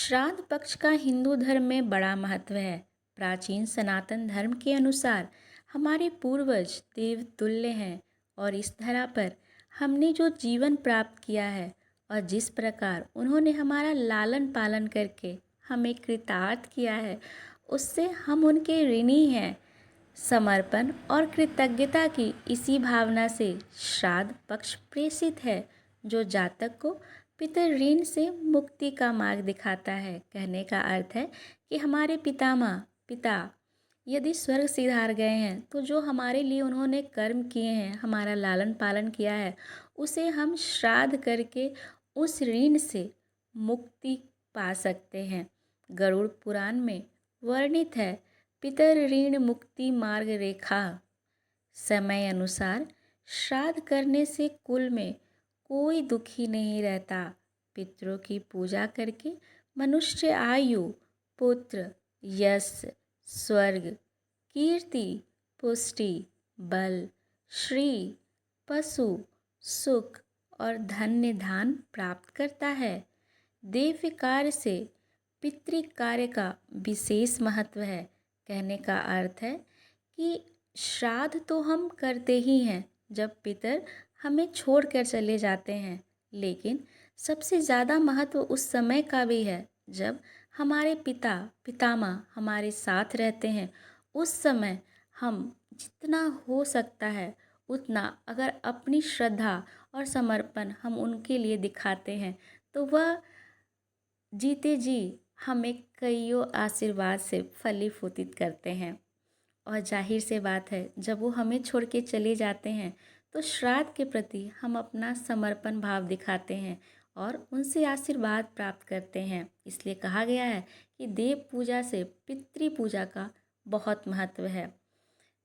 श्राद्ध पक्ष का हिंदू धर्म में बड़ा महत्व है। प्राचीन सनातन धर्म के अनुसार हमारे पूर्वज देव तुल्य हैं और इस धरा पर हमने जो जीवन प्राप्त किया है और जिस प्रकार उन्होंने हमारा लालन पालन करके हमें कृतार्थ किया है, उससे हम उनके ऋणी हैं। समर्पण और कृतज्ञता की इसी भावना से श्राद्ध पक्ष प्रेषित है, जो जातक को पितर ऋण से मुक्ति का मार्ग दिखाता है। कहने का अर्थ है कि हमारे पिता यदि स्वर्ग सिधार गए हैं, तो जो हमारे लिए उन्होंने कर्म किए हैं, हमारा लालन पालन किया है, उसे हम श्राद्ध करके उस ऋण से मुक्ति पा सकते हैं। गरुड़ पुराण में वर्णित है, पितर ऋण मुक्ति मार्ग रेखा। समय अनुसार श्राद्ध करने से कुल में कोई दुखी नहीं रहता। पितरों की पूजा करके मनुष्य आयु, पुत्र, यश, स्वर्ग, कीर्ति, पुष्टि, बल, श्री, पशु, सुख और धन्य धान प्राप्त करता है। देव्य कार्य से पितृ कार्य का विशेष महत्व है। कहने का अर्थ है कि श्राद्ध तो हम करते ही हैं जब पितर हमें छोड़कर चले जाते हैं, लेकिन सबसे ज़्यादा महत्व उस समय का भी है जब हमारे पितामह हमारे साथ रहते हैं। उस समय हम जितना हो सकता है उतना अगर अपनी श्रद्धा और समर्पण हम उनके लिए दिखाते हैं, तो वह जीते जी हमें कईयों आशीर्वाद से फलीभूत करते हैं। और जाहिर से बात है, जब वो हमें छोड़ के चले जाते हैं तो श्राद्ध के प्रति हम अपना समर्पण भाव दिखाते हैं और उनसे आशीर्वाद प्राप्त करते हैं। इसलिए कहा गया है कि देव पूजा से पितृ पूजा का बहुत महत्व है।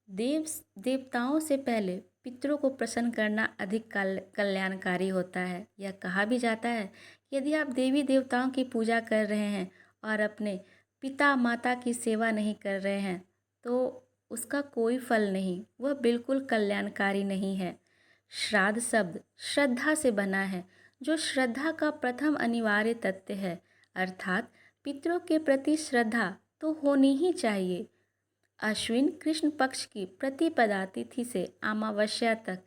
देवताओं से पहले पितरों को प्रसन्न करना अधिक कल्याणकारी होता है। यह कहा भी जाता है कि यदि आप देवी देवताओं की पूजा कर रहे हैं और अपने पिता माता की सेवा नहीं कर रहे हैं, तो उसका कोई फल नहीं, वह बिल्कुल कल्याणकारी नहीं है। श्राद्ध शब्द श्रद्धा से बना है, जो श्रद्धा का प्रथम अनिवार्य तत्व है। अर्थात पितरों के प्रति श्रद्धा तो होनी ही चाहिए। अश्विन कृष्ण पक्ष की प्रतिपदा तिथि से अमावस्या तक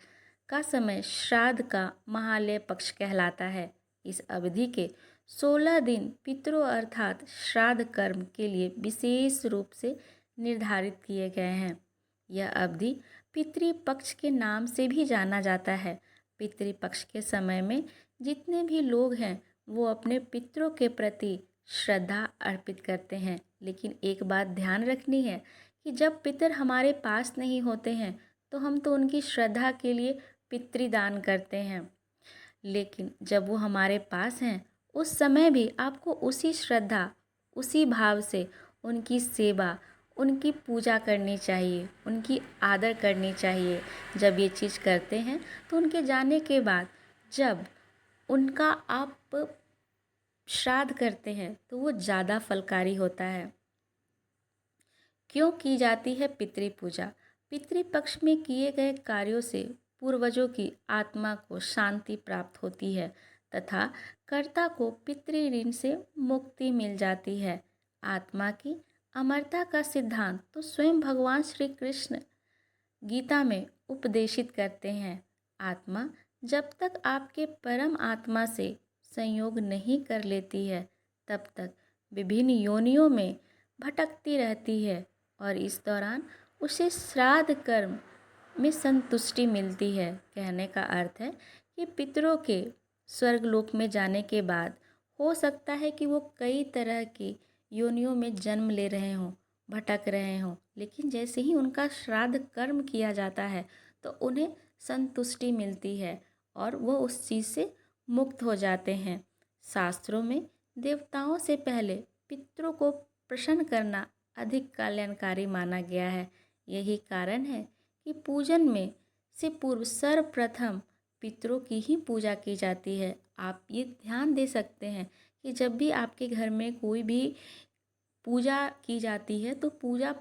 का समय श्राद्ध का महालय पक्ष कहलाता है। इस अवधि के 16 दिन पितरों अर्थात श्राद्ध कर्म के लिए विशेष रूप से निर्धारित किए गए हैं। यह अवधि पितृपक्ष के नाम से भी जाना जाता है। पितृपक्ष के समय में जितने भी लोग हैं, वो अपने पितरों के प्रति श्रद्धा अर्पित करते हैं। लेकिन एक बात ध्यान रखनी है कि जब पितर हमारे पास नहीं होते हैं, तो हम तो उनकी श्रद्धा के लिए पितृदान करते हैं, लेकिन जब वो हमारे पास हैं, उस समय भी आपको उसी श्रद्धा, उसी भाव से उनकी सेवा, उनकी पूजा करनी चाहिए, उनकी आदर करनी चाहिए। जब ये चीज़ करते हैं तो उनके जाने के बाद जब उनका आप श्राद्ध करते हैं तो वो ज़्यादा फलकारी होता है। क्यों की जाती है पितृ पूजा? पितृपक्ष में किए गए कार्यों से पूर्वजों की आत्मा को शांति प्राप्त होती है तथा कर्ता को पितृ ऋण से मुक्ति मिल जाती है। आत्मा की अमरता का सिद्धांत तो स्वयं भगवान श्री कृष्ण गीता में उपदेशित करते हैं। आत्मा जब तक आपके परम आत्मा से संयोग नहीं कर लेती है, तब तक विभिन्न योनियों में भटकती रहती है और इस दौरान उसे श्राद्ध कर्म में संतुष्टि मिलती है। कहने का अर्थ है कि पितरों के स्वर्गलोक में जाने के बाद हो सकता है कि वो कई तरह की योनियों में जन्म ले रहे हों, भटक रहे हों, लेकिन जैसे ही उनका श्राद्ध कर्म किया जाता है तो उन्हें संतुष्टि मिलती है और वो उस चीज़ से मुक्त हो जाते हैं। शास्त्रों में देवताओं से पहले पितरों को प्रसन्न करना अधिक कल्याणकारी माना गया है। यही कारण है कि पूजन में से पूर्व सर्वप्रथम पितरों की ही पूजा की जाती है। आप ये ध्यान दे सकते हैं कि जब भी आपके घर में कोई भी पूजा की जाती है, तो पूजा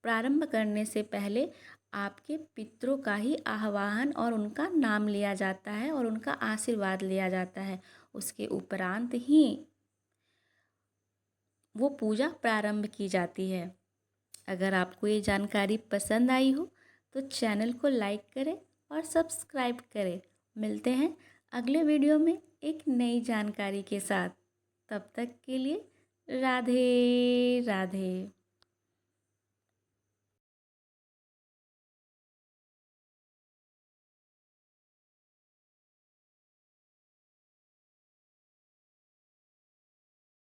प्रारंभ करने से पहले आपके पितरों का ही आह्वान और उनका नाम लिया जाता है और उनका आशीर्वाद लिया जाता है। उसके उपरांत ही वो पूजा प्रारंभ की जाती है। अगर आपको ये जानकारी पसंद आई हो तो चैनल को लाइक करें और सब्सक्राइब करें। मिलते हैं अगले वीडियो में एक नई जानकारी के साथ। तब तक के लिए राधे राधे।